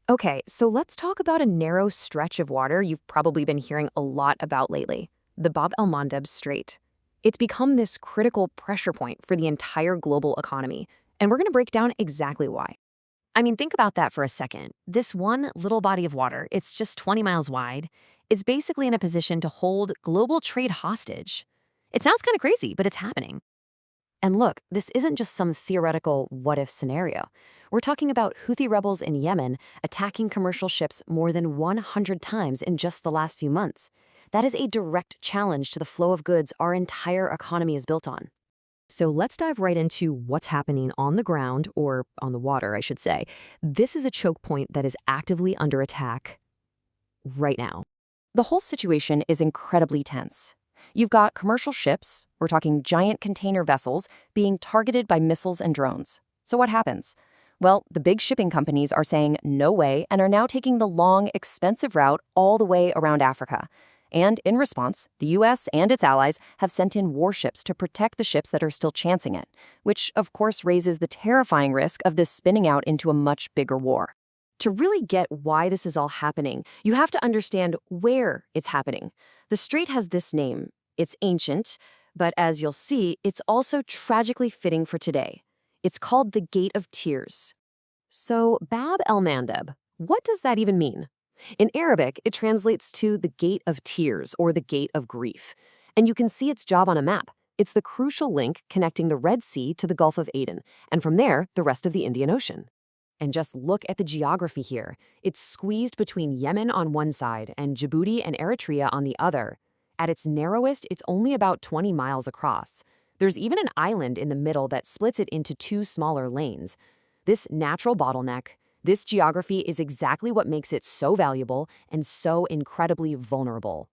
Okay, so let's talk about a narrow stretch of water you've probably been hearing a lot about lately, the Bab El Mandeb Strait. It's become this critical pressure point for the entire global economy, and we're going to break down exactly why. I mean, think about that for a second. This one little body of water, it's just 20 miles wide, is basically in a position to hold global trade hostage. It sounds kind of crazy, but it's happening. And look, this isn't just some theoretical what-if scenario. We're talking about Houthi rebels in Yemen attacking commercial ships more than 100 times in just the last few months. That is a direct challenge to the flow of goods our entire economy is built on. So let's dive right into what's happening on the ground, or on the water, I should say. This is a choke point that is actively under attack right now. The whole situation is incredibly tense. You've got commercial ships, we're talking giant container vessels, being targeted by missiles and drones. So what happens? Well, the big shipping companies are saying no way and are now taking the long, expensive route all the way around Africa. And in response, the US and its allies have sent in warships to protect the ships that are still chancing it, which of course raises the terrifying risk of this spinning out into a much bigger war. To really get why this is all happening, you have to understand where it's happening. The strait has this name. It's ancient, but as you'll see, it's also tragically fitting for today. It's called the Gate of Tears. So Bab El Mandeb, what does that even mean? In Arabic, it translates to the Gate of Tears or the Gate of Grief. And you can see its job on a map. It's the crucial link connecting the Red Sea to the Gulf of Aden, and from there, the rest of the Indian Ocean. And just look at the geography here. It's squeezed between Yemen on one side and Djibouti and Eritrea on the other. At its narrowest, it's only about 20 miles across. There's even an island in the middle that splits it into two smaller lanes. This natural bottleneck, this geography is exactly what makes it so valuable and so incredibly vulnerable.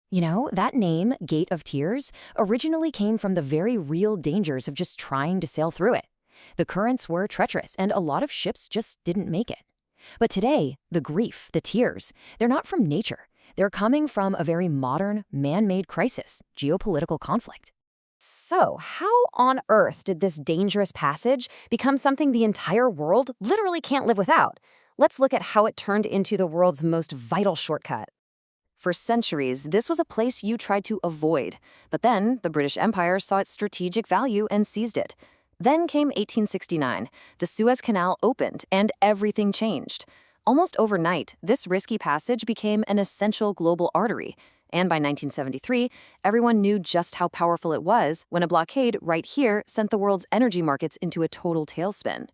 You know, that name, Gate of Tears, originally came from the very real dangers of just trying to sail through it. The currents were treacherous, and a lot of ships just didn't make it. But today, the grief, the tears, they're not from nature. They're coming from a very modern, man-made crisis, geopolitical conflict. So, how on earth did this dangerous passage become something the entire world literally can't live without? Let's look at how it turned into the world's most vital shortcut. For centuries, this was a place you tried to avoid, but then the British Empire saw its strategic value and seized it. Then came 1869. The Suez Canal opened, and everything changed. Almost overnight, this risky passage became an essential global artery. And by 1973, everyone knew just how powerful it was when a blockade right here sent the world's energy markets into a total tailspin.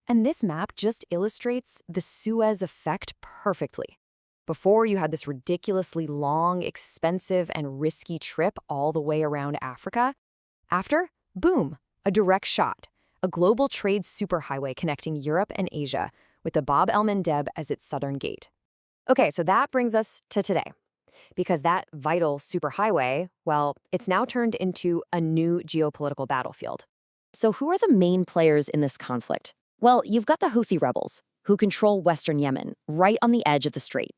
And this map just illustrates the Suez effect perfectly. Before, you had this ridiculously long, expensive, and risky trip all the way around Africa. After, boom, a direct shot, a global trade superhighway connecting Europe and Asia, with the Bab El Mandeb as its southern gate. Okay, so that brings us to today. Because that vital superhighway, well, it's now turned into a new geopolitical battlefield. So who are the main players in this conflict? Well, you've got the Houthi rebels, who control western Yemen, right on the edge of the strait.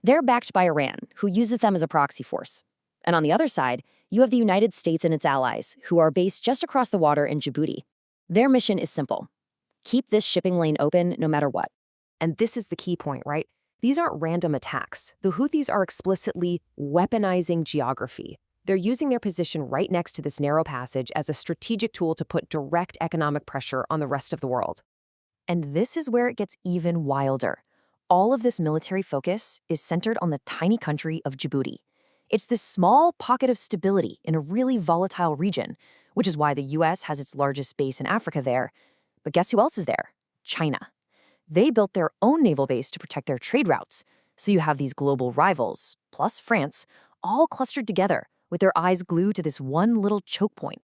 They're backed by Iran, who uses them as a proxy force. And on the other side, you have the United States and its allies, who are based just across the water in Djibouti. Their mission is simple: keep this shipping lane open no matter what. And this is the key point, right? These aren't random attacks. The Houthis are explicitly weaponizing geography. They're using their position right next to this narrow passage as a strategic tool to put direct economic pressure on the rest of the world. And this is where it gets even wilder. All of this military focus is centered on the tiny country of Djibouti. It's this small pocket of stability in a really volatile region, which is why the US has its largest base in Africa there. But guess who else is there? China. They built their own naval base to protect their trade routes. So you have these global rivals, plus France, all clustered together with their eyes glued to this one little choke point.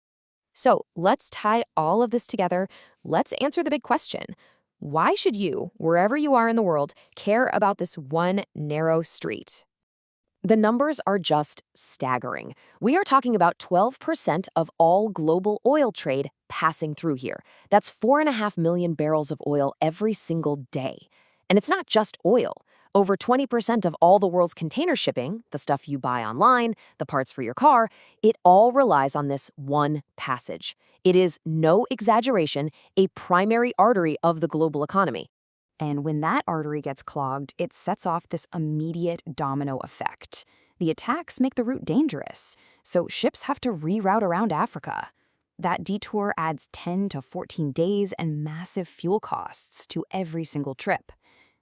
So, let's tie all of this together. Let's answer the big question. Why should you, wherever you are in the world, care about this one narrow strait? The numbers are just staggering. We are talking about 12% of all global oil trade passing through here. That's 4.5 million barrels of oil every single day. And it's not just oil. Over 20% of all the world's container shipping, the stuff you buy online, the parts for your car, it all relies on this one passage. It is, no exaggeration, a primary artery of the global economy. And when that artery gets clogged, it sets off this immediate domino effect. The attacks make the route dangerous, so ships have to reroute around Africa. That detour adds 10 to 14 days and massive fuel costs to every single trip.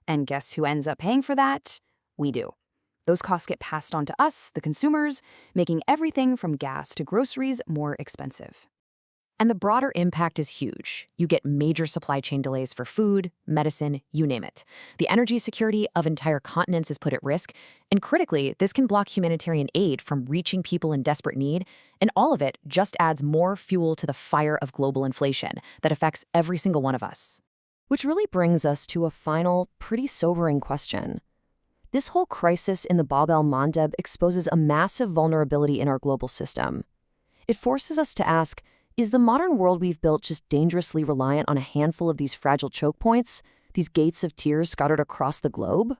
And guess who ends up paying for that? We do. Those costs get passed on to us, the consumers, making everything from gas to groceries more expensive. And the broader impact is huge. You get major supply chain delays for food, medicine, you name it. The energy security of entire continents is put at risk, and critically, this can block humanitarian aid from reaching people in desperate need, and all of it just adds more fuel to the fire of global inflation that affects every single one of us. Which really brings us to a final, pretty sobering question. This whole crisis in the Bab El Mandeb exposes a massive vulnerability in our global system. It forces us to ask, is the modern world we've built just dangerously reliant on a handful of these fragile choke points, these gates of tears scattered across the globe?